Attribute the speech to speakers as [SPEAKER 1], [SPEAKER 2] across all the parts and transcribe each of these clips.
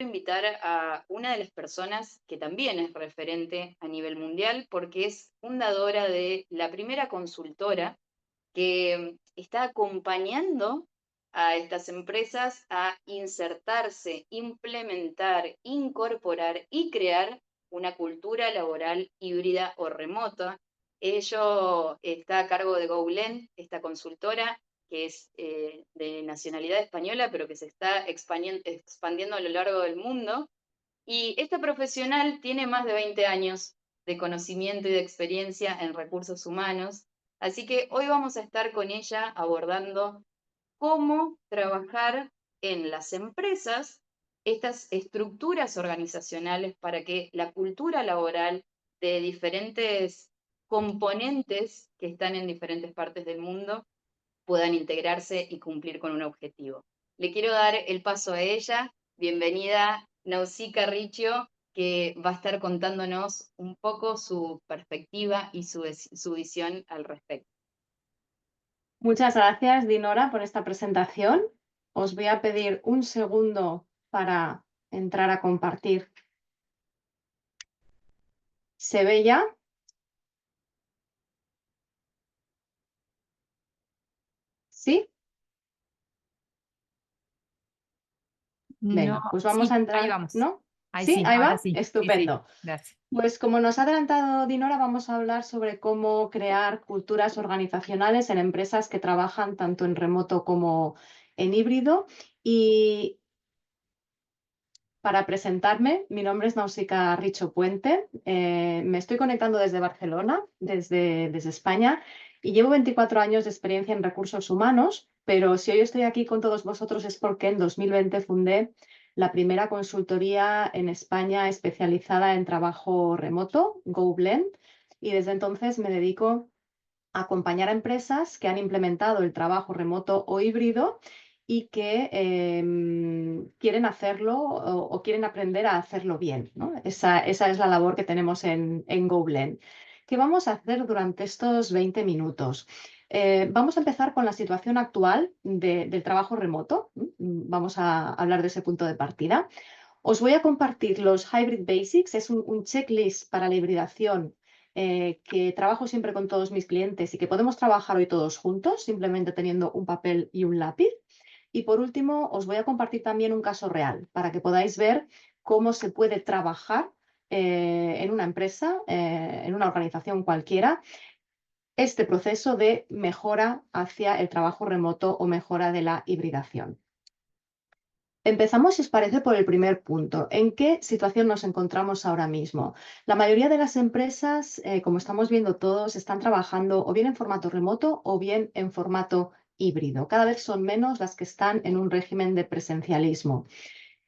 [SPEAKER 1] invitar a una de las personas que también es referente a nivel mundial porque es fundadora de la primera consultora que está acompañando a estas empresas a insertarse, implementar, incorporar y crear una cultura laboral híbrida o remota. Ello está a cargo de GoBlend, esta consultora que es de nacionalidad española, pero que se está expandiendo a lo largo del mundo. Y esta profesional tiene más de 20 años de conocimiento y de experiencia en recursos humanos, así que hoy vamos a estar con ella abordando cómo trabajar en las empresas estas estructuras organizacionales para que la cultura laboral de diferentes componentes que están en diferentes partes del mundo puedan integrarse y cumplir con un objetivo. Le quiero dar el paso a ella. Bienvenida, Nausicaa Riccio, que va a estar contándonos un poco su perspectiva y su visión al respecto.
[SPEAKER 2] Muchas gracias, Dinora, por esta presentación. Os voy a pedir un segundo para entrar a compartir. ¿Se ve ya? ¿Sí?
[SPEAKER 3] No,
[SPEAKER 2] Venga, pues vamos
[SPEAKER 3] sí,
[SPEAKER 2] a
[SPEAKER 3] ahí
[SPEAKER 2] entrar,
[SPEAKER 3] vamos.
[SPEAKER 2] ¿no?
[SPEAKER 3] Ahí
[SPEAKER 2] ¿Sí?
[SPEAKER 3] sí,
[SPEAKER 2] ¿Ahí
[SPEAKER 3] ahora
[SPEAKER 2] va?
[SPEAKER 3] sí. Sí, sí,
[SPEAKER 2] Estupendo.
[SPEAKER 3] gracias.
[SPEAKER 2] Pues como nos ha adelantado Dinora, vamos a hablar sobre cómo crear culturas organizacionales en empresas que trabajan tanto en remoto como en híbrido. Y para presentarme, mi nombre es Nausicaa Riccio Puente. Me estoy conectando desde Barcelona, desde España, y llevo 24 años de experiencia en recursos humanos, pero si hoy estoy aquí con todos vosotros es porque en 2020 fundé la primera consultoría en España especializada en trabajo remoto, GoBlend, y desde entonces me dedico a acompañar a empresas que han implementado el trabajo remoto o híbrido y que quieren hacerlo o quieren aprender a hacerlo bien, ¿no? Esa es la labor que tenemos en GoBlend. ¿Qué vamos a hacer durante estos 20 minutos? Vamos a empezar con la situación actual del trabajo remoto. Vamos a hablar de ese punto de partida. Os voy a compartir los Hybrid Basics, es un checklist para la hibridación que trabajo siempre con todos mis clientes y que podemos trabajar hoy todos juntos, simplemente teniendo un papel y un lápiz. Y por último, os voy a compartir también un caso real para que podáis ver cómo se puede trabajar en una empresa, en una organización cualquiera, este proceso de mejora hacia el trabajo remoto o mejora de la hibridación. Empezamos, si os parece, por el primer punto. ¿En qué situación nos encontramos ahora mismo? La mayoría de las empresas, como estamos viendo todos, están trabajando o bien en formato remoto o bien en formato híbrido. Cada vez son menos las que están en un régimen de presencialismo.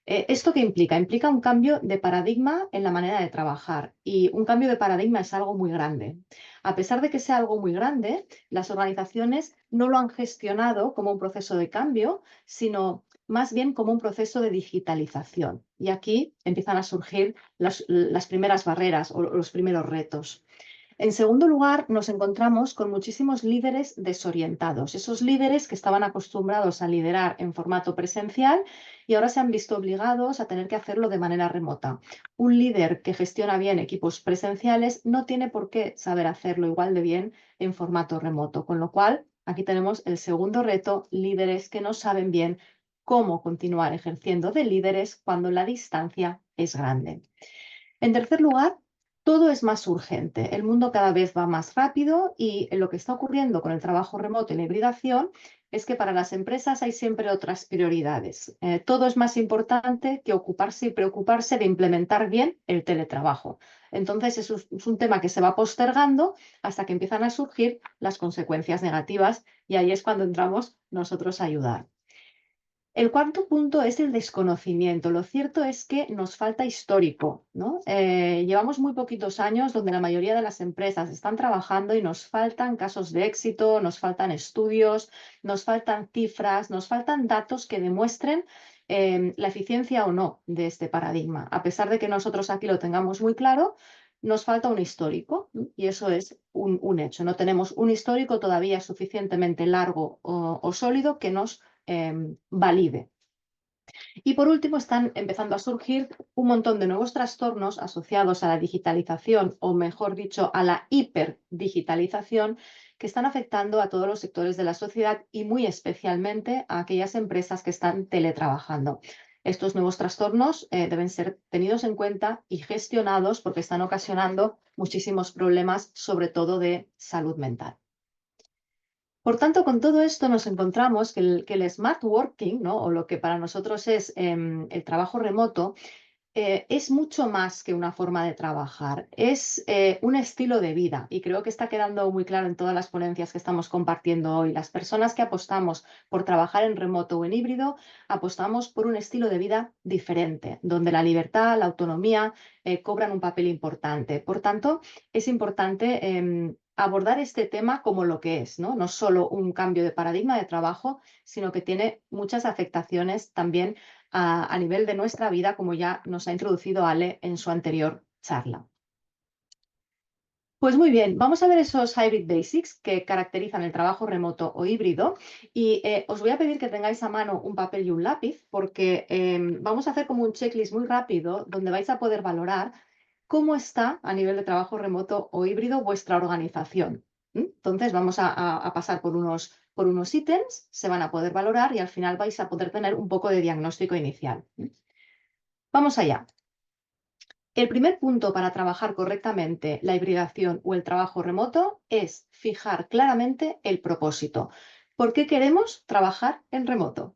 [SPEAKER 2] ¿Esto qué implica? Implica un cambio de paradigma en la manera de trabajar y un cambio de paradigma es algo muy grande. A pesar de que sea algo muy grande, las organizaciones no lo han gestionado como un proceso de cambio, sino más bien como un proceso de digitalización. Y aquí empiezan a surgir las primeras barreras o los primeros retos. En segundo lugar, nos encontramos con muchísimos líderes desorientados, esos líderes que estaban acostumbrados a liderar en formato presencial y ahora se han visto obligados a tener que hacerlo de manera remota. Un líder que gestiona bien equipos presenciales no tiene por qué saber hacerlo igual de bien en formato remoto, con lo cual aquí tenemos el segundo reto, líderes que no saben bien cómo continuar ejerciendo de líderes cuando la distancia es grande. En tercer lugar, todo es más urgente. El mundo cada vez va más rápido y lo que está ocurriendo con el trabajo remoto y la hibridación es que para las empresas hay siempre otras prioridades. Todo es más importante que ocuparse y preocuparse de implementar bien el teletrabajo. Entonces, es un tema que se va postergando hasta que empiezan a surgir las consecuencias negativas y ahí es cuando entramos nosotros a ayudar. El cuarto punto es el desconocimiento. Lo cierto es que nos falta histórico, ¿no? Llevamos muy poquitos años donde la mayoría de las empresas están trabajando y nos faltan casos de éxito, nos faltan estudios, nos faltan cifras, nos faltan datos que demuestren la eficiencia o no de este paradigma. A pesar de que nosotros aquí lo tengamos muy claro, nos falta un histórico, ¿no? Y eso es un hecho. No tenemos un histórico todavía suficientemente largo o sólido que nos valide. Y por último, están empezando a surgir un montón de nuevos trastornos asociados a la digitalización, o mejor dicho, a la hiperdigitalización, que están afectando a todos los sectores de la sociedad y muy especialmente a aquellas empresas que están teletrabajando. Estos nuevos trastornos deben ser tenidos en cuenta y gestionados porque están ocasionando muchísimos problemas, sobre todo de salud mental. Por tanto, con todo esto nos encontramos que el smart working, ¿no? O lo que para nosotros es el trabajo remoto, es mucho más que una forma de trabajar, es un estilo de vida y creo que está quedando muy claro en todas las ponencias que estamos compartiendo hoy. Las personas que apostamos por trabajar en remoto o en híbrido, apostamos por un estilo de vida diferente, donde la libertad, la autonomía cobran un papel importante. Por tanto, es importante abordar este tema como lo que es, ¿no? No solo un cambio de paradigma de trabajo, sino que tiene muchas afectaciones también a nivel de nuestra vida, como ya nos ha introducido Ale en su anterior charla. Pues muy bien, vamos a ver esos hybrid basics que caracterizan el trabajo remoto o híbrido y os voy a pedir que tengáis a mano un papel y un lápiz porque vamos a hacer como un checklist muy rápido donde vais a poder valorar cómo está a nivel de trabajo remoto o híbrido vuestra organización. Entonces vamos a pasar por unos ítems, se van a poder valorar y al final vais a poder tener un poco de diagnóstico inicial. Vamos allá. El primer punto para trabajar correctamente la hibridación o el trabajo remoto es fijar claramente el propósito. ¿Por qué queremos trabajar en remoto?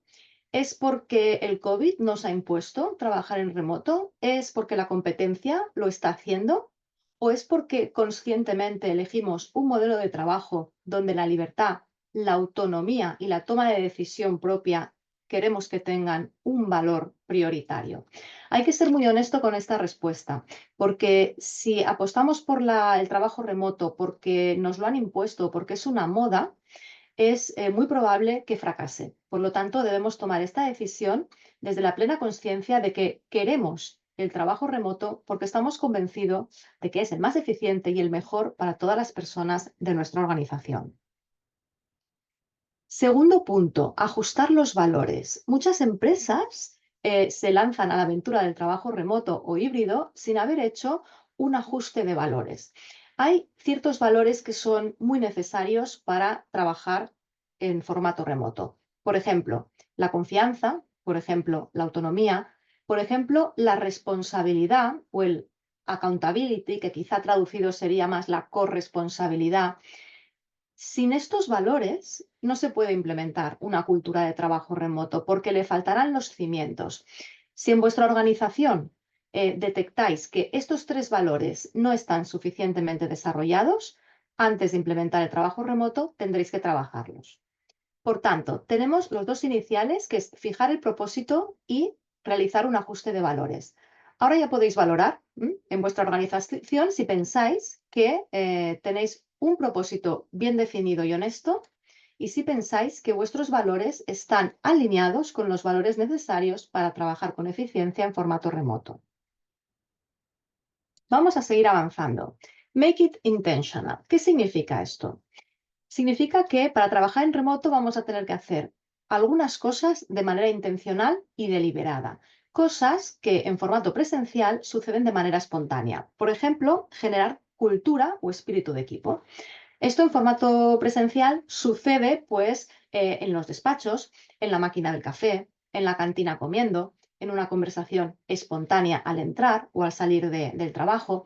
[SPEAKER 2] ¿Es porque el COVID nos ha impuesto trabajar en remoto? ¿Es porque la competencia lo está haciendo? ¿O es porque conscientemente elegimos un modelo de trabajo donde la libertad, la autonomía y la toma de decisión propia queremos que tengan un valor prioritario? Hay que ser muy honesto con esta respuesta, porque si apostamos por el trabajo remoto porque nos lo han impuesto, porque es una moda, es muy probable que fracase. Por lo tanto, debemos tomar esta decisión desde la plena conciencia de que queremos el trabajo remoto porque estamos convencidos de que es el más eficiente y el mejor para todas las personas de nuestra organización. Segundo punto, ajustar los valores. Muchas empresas se lanzan a la aventura del trabajo remoto o híbrido sin haber hecho un ajuste de valores. Hay ciertos valores que son muy necesarios para trabajar en formato remoto. Por ejemplo, la confianza, por ejemplo, la autonomía, por ejemplo, la responsabilidad o el accountability, que quizá traducido sería más la corresponsabilidad. Sin estos valores no se puede implementar una cultura de trabajo remoto porque le faltarán los cimientos. Si en vuestra organización detectáis que estos tres valores no están suficientemente desarrollados, antes de implementar el trabajo remoto tendréis que trabajarlos. Por tanto, tenemos los dos iniciales, que es fijar el propósito y realizar un ajuste de valores. Ahora ya podéis valorar en vuestra organización si pensáis que tenéis un propósito bien definido y honesto y si pensáis que vuestros valores están alineados con los valores necesarios para trabajar con eficiencia en formato remoto. Vamos a seguir avanzando. Make it intentional. ¿Qué significa esto? Significa que para trabajar en remoto vamos a tener que hacer algunas cosas de manera intencional y deliberada. Cosas que en formato presencial suceden de manera espontánea. Por ejemplo, generar cultura o espíritu de equipo. Esto en formato presencial sucede pues en los despachos, en la máquina del café, en la cantina comiendo, en una conversación espontánea al entrar o al salir del trabajo.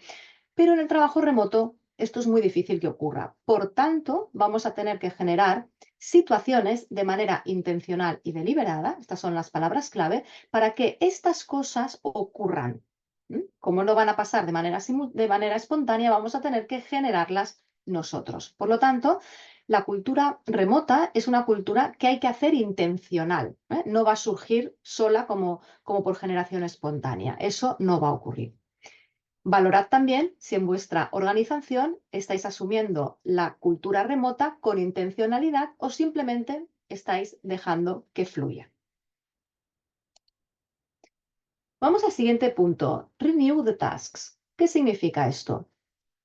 [SPEAKER 2] Pero en el trabajo remoto esto es muy difícil que ocurra. Por tanto, vamos a tener que generar situaciones de manera intencional y deliberada, estas son las palabras clave, para que estas cosas ocurran. Como no van a pasar de manera espontánea, vamos a tener que generarlas nosotros. Por lo tanto, la cultura remota es una cultura que hay que hacer intencional, ¿eh? No va a surgir sola como por generación espontánea. Eso no va a ocurrir. Valorad también si en vuestra organización estáis asumiendo la cultura remota con intencionalidad o simplemente estáis dejando que fluya. Vamos al siguiente punto. Renew the tasks. ¿Qué significa esto?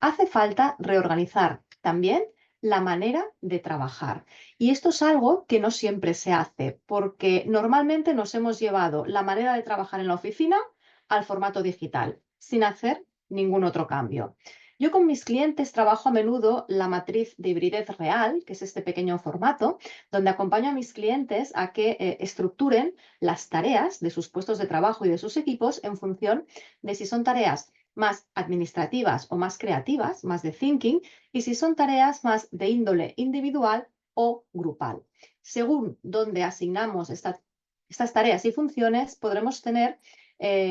[SPEAKER 2] Hace falta reorganizar también la manera de trabajar. Y esto es algo que no siempre se hace, porque normalmente nos hemos llevado la manera de trabajar en la oficina al formato digital, sin hacer ningún otro cambio. Yo con mis clientes trabajo a menudo la matriz de hibridez real, que es este pequeño formato, donde acompaño a mis clientes a que estructuren las tareas de sus puestos de trabajo y de sus equipos en función de si son tareas más administrativas o más creativas, más de thinking, y si son tareas más de índole individual o grupal. Según donde asignamos estas tareas y funciones, podremos tener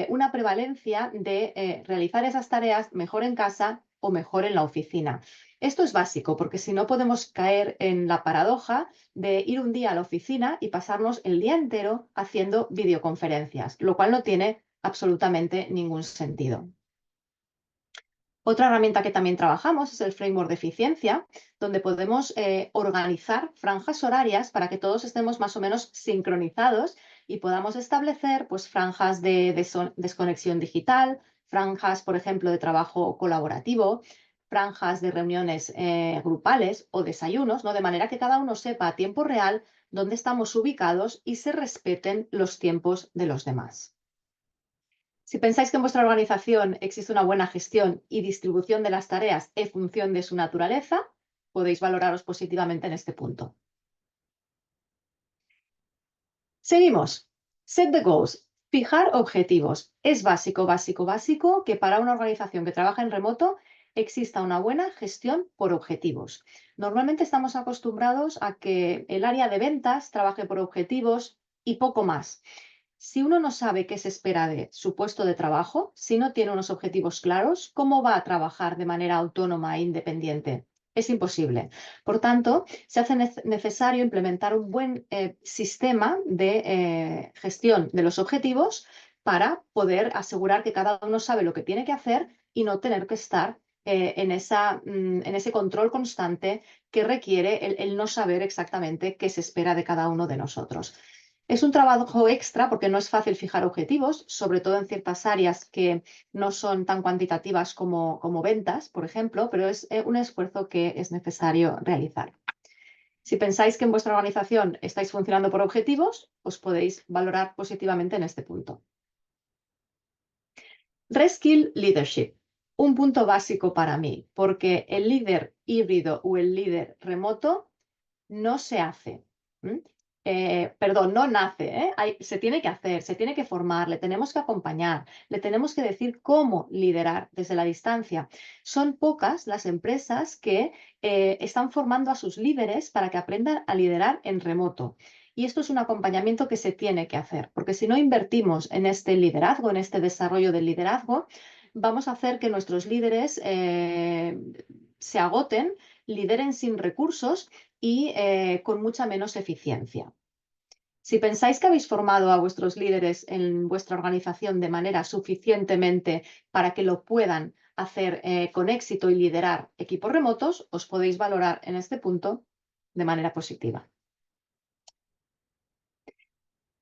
[SPEAKER 2] una prevalencia de realizar esas tareas mejor en casa o mejor en la oficina. Esto es básico porque si no podemos caer en la paradoja de ir un día a la oficina y pasarnos el día entero haciendo videoconferencias, lo cual no tiene absolutamente ningún sentido. Otra herramienta que también trabajamos es el framework de eficiencia, donde podemos organizar franjas horarias para que todos estemos más o menos sincronizados y podamos establecer pues, franjas de desconexión digital, franjas, por ejemplo, de trabajo colaborativo, franjas de reuniones grupales o desayunos, ¿no? De manera que cada uno sepa a tiempo real dónde estamos ubicados y se respeten los tiempos de los demás. Si pensáis que en vuestra organización existe una buena gestión y distribución de las tareas en función de su naturaleza, podéis valoraros positivamente en este punto. Seguimos. Set the goals. Fijar objetivos. Es básico, básico, básico que para una organización que trabaja en remoto exista una buena gestión por objetivos. Normalmente estamos acostumbrados a que el área de ventas trabaje por objetivos y poco más. Si uno no sabe qué se espera de su puesto de trabajo, si no tiene unos objetivos claros, ¿cómo va a trabajar de manera autónoma e independiente? Es imposible. Por tanto, se hace necesario implementar un buen sistema de gestión de los objetivos para poder asegurar que cada uno sabe lo que tiene que hacer y no tener que estar en ese control constante que requiere el no saber exactamente qué se espera de cada uno de nosotros. Es un trabajo extra porque no es fácil fijar objetivos, sobre todo en ciertas áreas que no son tan cuantitativas como ventas, por ejemplo, pero es un esfuerzo que es necesario realizar. Si pensáis que en vuestra organización estáis funcionando por objetivos, os podéis valorar positivamente en este punto. Reskill Leadership, un punto básico para mí, porque el líder híbrido o el líder remoto no se hace. Perdón, no nace, se tiene que hacer, se tiene que formar, le tenemos que acompañar, le tenemos que decir cómo liderar desde la distancia. Son pocas las empresas que están formando a sus líderes para que aprendan a liderar en remoto. Y esto es un acompañamiento que se tiene que hacer, porque si no invertimos en este liderazgo, en este desarrollo del liderazgo, vamos a hacer que nuestros líderes se agoten, lideren sin recursos y con mucha menos eficiencia. Si pensáis que habéis formado a vuestros líderes en vuestra organización de manera suficientemente para que lo puedan hacer con éxito y liderar equipos remotos, os podéis valorar en este punto de manera positiva.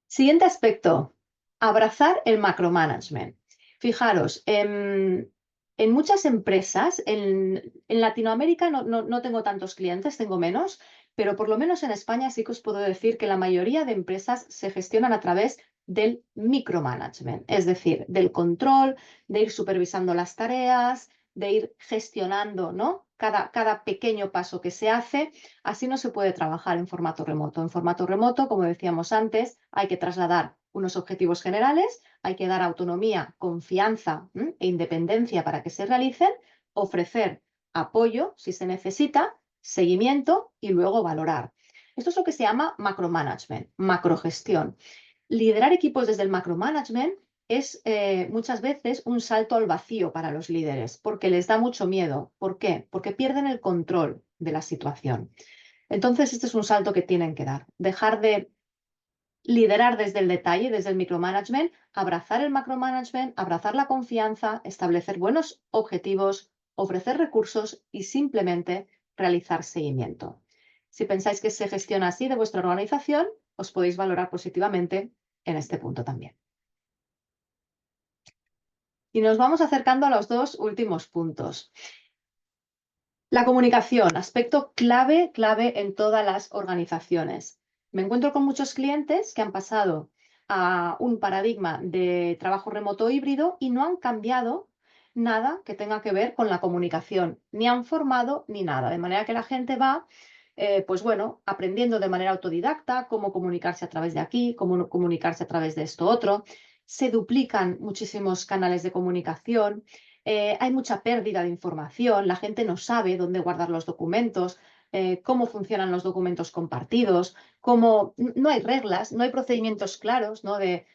[SPEAKER 2] Siguiente aspecto, abrazar el macromanagement. Fijaros, en muchas empresas, en Latinoamérica no tengo tantos clientes, tengo menos, pero por lo menos en España sí que os puedo decir que la mayoría de empresas se gestionan a través del micromanagement, es decir, del control, de ir supervisando las tareas, de ir gestionando, ¿no? Cada pequeño paso que se hace. Así no se puede trabajar en formato remoto. En formato remoto, como decíamos antes, hay que trasladar unos objetivos generales, hay que dar autonomía, confianza e independencia para que se realicen, ofrecer apoyo si se necesita, seguimiento y luego valorar. Esto es lo que se llama macromanagement, macrogestión. Liderar equipos desde el macromanagement es muchas veces un salto al vacío para los líderes porque les da mucho miedo. ¿Por qué? Porque pierden el control de la situación. Entonces, este es un salto que tienen que dar. Dejar de liderar desde el detalle, desde el micromanagement, abrazar el macromanagement, abrazar la confianza, establecer buenos objetivos, ofrecer recursos y simplemente realizar seguimiento. Si pensáis que se gestiona así de vuestra organización, os podéis valorar positivamente en este punto también. Y nos vamos acercando a los dos últimos puntos. La comunicación, aspecto clave en todas las organizaciones. Me encuentro con muchos clientes que han pasado a un paradigma de trabajo remoto híbrido y no han cambiado nada que tenga que ver con la comunicación, ni han formado ni nada. De manera que la gente va, pues bueno, aprendiendo de manera autodidacta cómo comunicarse a través de aquí, cómo comunicarse a través de esto otro. Se duplican muchísimos canales de comunicación. Hay mucha pérdida de información, la gente no sabe dónde guardar los documentos, cómo funcionan los documentos compartidos, no hay reglas, no hay procedimientos claros, ¿no? De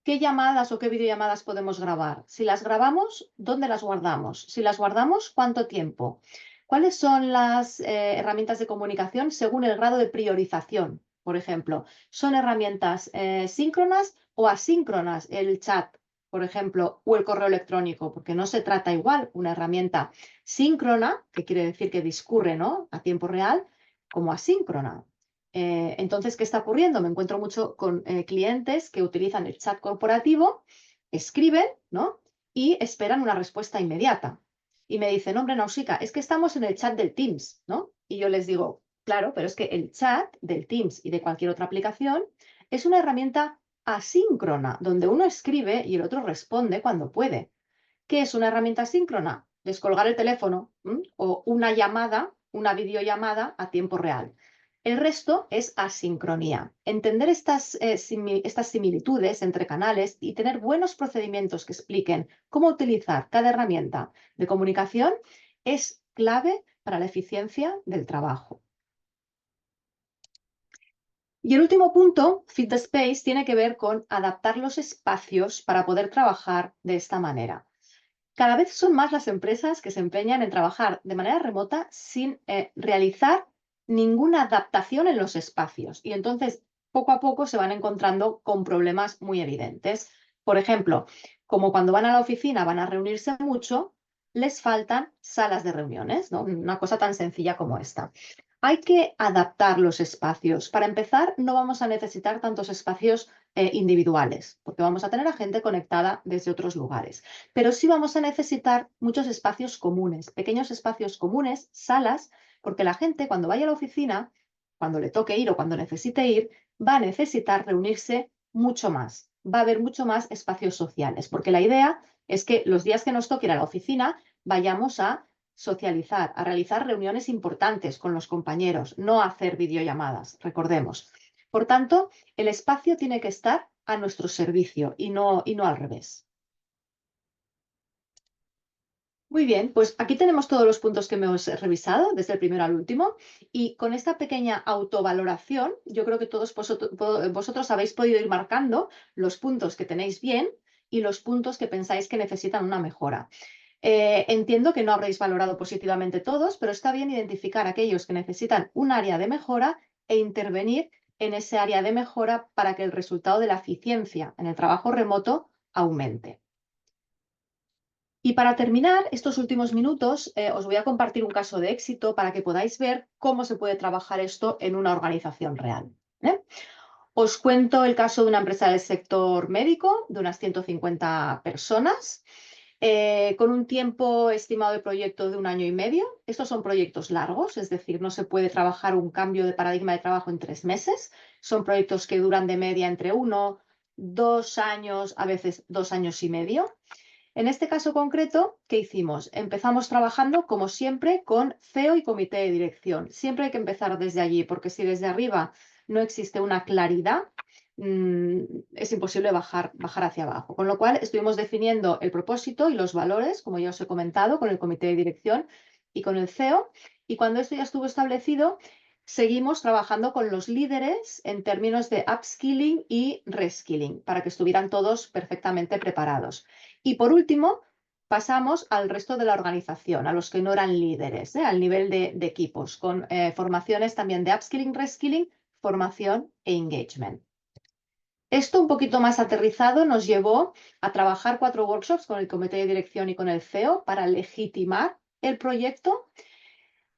[SPEAKER 2] qué llamadas o qué videollamadas podemos grabar. Si las grabamos, ¿dónde las guardamos? Si las guardamos, ¿cuánto tiempo? ¿Cuáles son las herramientas de comunicación según el grado de priorización? Por ejemplo, ¿son herramientas síncronas o asíncronas el chat, por ejemplo, o el correo electrónico? Porque no se trata igual una herramienta síncrona, que quiere decir que discurre, ¿no?, a tiempo real, como asíncrona. Entonces, ¿qué está ocurriendo? Me encuentro mucho con clientes que utilizan el chat corporativo, escriben, ¿no?, y esperan una respuesta inmediata. Y me dicen, hombre, Nausicaa, es que estamos en el chat del Teams, ¿no? Y yo les digo, claro, pero es que el chat del Teams y de cualquier otra aplicación es una herramienta asíncrona, donde uno escribe y el otro responde cuando puede. ¿Qué es una herramienta síncrona? Descolgar el teléfono, o una llamada, una videollamada a tiempo real. El resto es asincronía. Entender estas similitudes entre canales y tener buenos procedimientos que expliquen cómo utilizar cada herramienta de comunicación es clave para la eficiencia del trabajo. Y el último punto, Fit the Space, tiene que ver con adaptar los espacios para poder trabajar de esta manera. Cada vez son más las empresas que se empeñan en trabajar de manera remota sin realizar ninguna adaptación en los espacios. Y entonces, poco a poco, se van encontrando con problemas muy evidentes. Por ejemplo, como cuando van a la oficina, van a reunirse mucho, les faltan salas de reuniones, ¿no? Una cosa tan sencilla como esta. Hay que adaptar los espacios. Para empezar, no vamos a necesitar tantos espacios individuales, porque vamos a tener a gente conectada desde otros lugares. Pero sí vamos a necesitar muchos espacios comunes, pequeños espacios comunes, salas, porque la gente cuando vaya a la oficina, cuando le toque ir o cuando necesite ir, va a necesitar reunirse mucho más. Va a haber mucho más espacios sociales, porque la idea es que los días que nos toque ir a la oficina vayamos a socializar, a realizar reuniones importantes con los compañeros, no a hacer videollamadas, recordemos. Por tanto, el espacio tiene que estar a nuestro servicio y no al revés. Muy bien, pues aquí tenemos todos los puntos que hemos revisado, desde el primero al último, y con esta pequeña autovaloración, yo creo que todos vosotros habéis podido ir marcando los puntos que tenéis bien y los puntos que pensáis que necesitan una mejora. Entiendo que no habréis valorado positivamente todos, pero está bien identificar aquellos que necesitan un área de mejora e intervenir en ese área de mejora para que el resultado de la eficiencia en el trabajo remoto aumente. Y para terminar estos últimos minutos, os voy a compartir un caso de éxito para que podáis ver cómo se puede trabajar esto en una organización real. Os cuento el caso de una empresa del sector médico de unas 150 personas, con un tiempo estimado de proyecto de 1 año y medio. Estos son proyectos largos, es decir, no se puede trabajar un cambio de paradigma de trabajo en 3 meses. Son proyectos que duran de media entre 1, 2 años, a veces 2 años y medio. En este caso concreto, ¿qué hicimos? Empezamos trabajando, como siempre, con CEO y comité de dirección. Siempre hay que empezar desde allí, porque si desde arriba no existe una claridad, es imposible bajar hacia abajo. Con lo cual, estuvimos definiendo el propósito y los valores, como ya os he comentado, con el comité de dirección y con el CEO. Y cuando esto ya estuvo establecido, seguimos trabajando con los líderes en términos de upskilling y reskilling, para que estuvieran todos perfectamente preparados. Y por último, pasamos al resto de la organización, a los que no eran líderes, al nivel de equipos, con formaciones también de upskilling, reskilling, formación e engagement. Esto un poquito más aterrizado nos llevó a trabajar 4 workshops con el comité de dirección y con el CEO para legitimar el proyecto,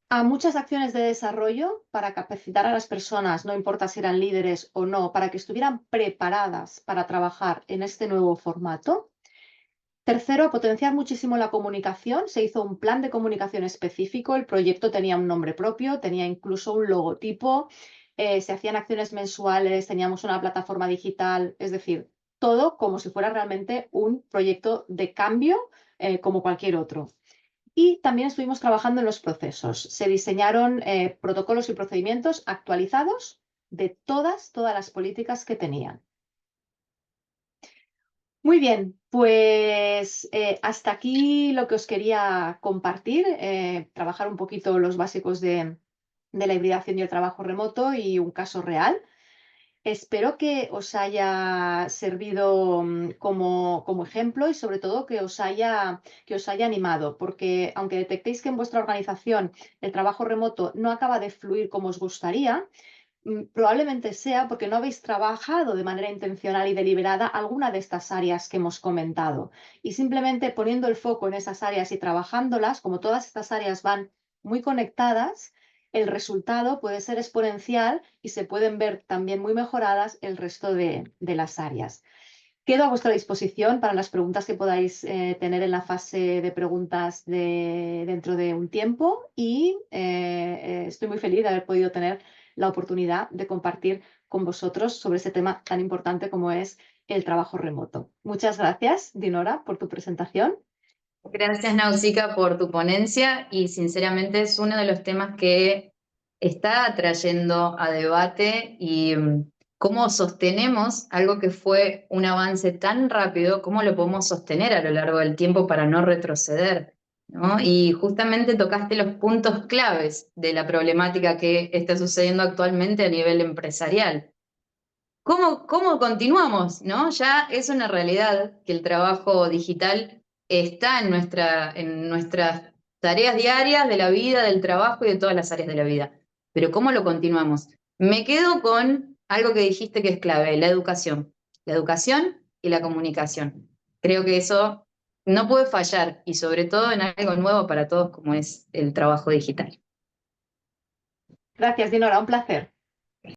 [SPEAKER 2] a muchas acciones de desarrollo para capacitar a las personas, no importa si eran líderes o no, para que estuvieran preparadas para trabajar en este nuevo formato. Tercero, a potenciar muchísimo la comunicación. Se hizo un plan de comunicación específico. El proyecto tenía un nombre propio, tenía incluso un logotipo. Se hacían acciones mensuales, teníamos una plataforma digital, es decir, todo como si fuera realmente un proyecto de cambio, como cualquier otro. Y también estuvimos trabajando en los procesos. Se diseñaron protocolos y procedimientos actualizados de todas las políticas que tenían. Muy bien, pues hasta aquí lo que os quería compartir, trabajar un poquito los básicos de la hibridación y el trabajo remoto y un caso real. Espero que os haya servido como ejemplo y sobre todo que os haya animado, porque aunque detectéis que en vuestra organización el trabajo remoto no acaba de fluir como os gustaría, probablemente sea porque no habéis trabajado de manera intencional y deliberada alguna de estas áreas que hemos comentado. Y simplemente poniendo el foco en esas áreas y trabajándolas, como todas estas áreas van muy conectadas, el resultado puede ser exponencial y se pueden ver también muy mejoradas el resto de las áreas. Quedo a vuestra disposición para las preguntas que podáis tener en la fase de preguntas dentro de un tiempo y estoy muy feliz de haber podido tener la oportunidad de compartir con vosotros sobre ese tema tan importante como es el trabajo remoto. Muchas gracias, Dinora, por tu presentación.
[SPEAKER 1] Gracias, Nausica, por tu ponencia y sinceramente es uno de los temas que está atrayendo a debate y cómo sostenemos algo que fue un avance tan rápido, cómo lo podemos sostener a lo largo del tiempo para no retroceder, ¿no? Y justamente tocaste los puntos claves de la problemática que está sucediendo actualmente a nivel empresarial. ¿Cómo continuamos, no? Ya es una realidad que el trabajo digital está en nuestras tareas diarias de la vida, del trabajo y de todas las áreas de la vida. Pero ¿cómo lo continuamos? Me quedo con algo que dijiste que es clave, la educación. La educación y la comunicación. Creo que eso no puede fallar y sobre todo en algo nuevo para todos como es el trabajo digital.
[SPEAKER 2] Gracias, Dinora, un placer.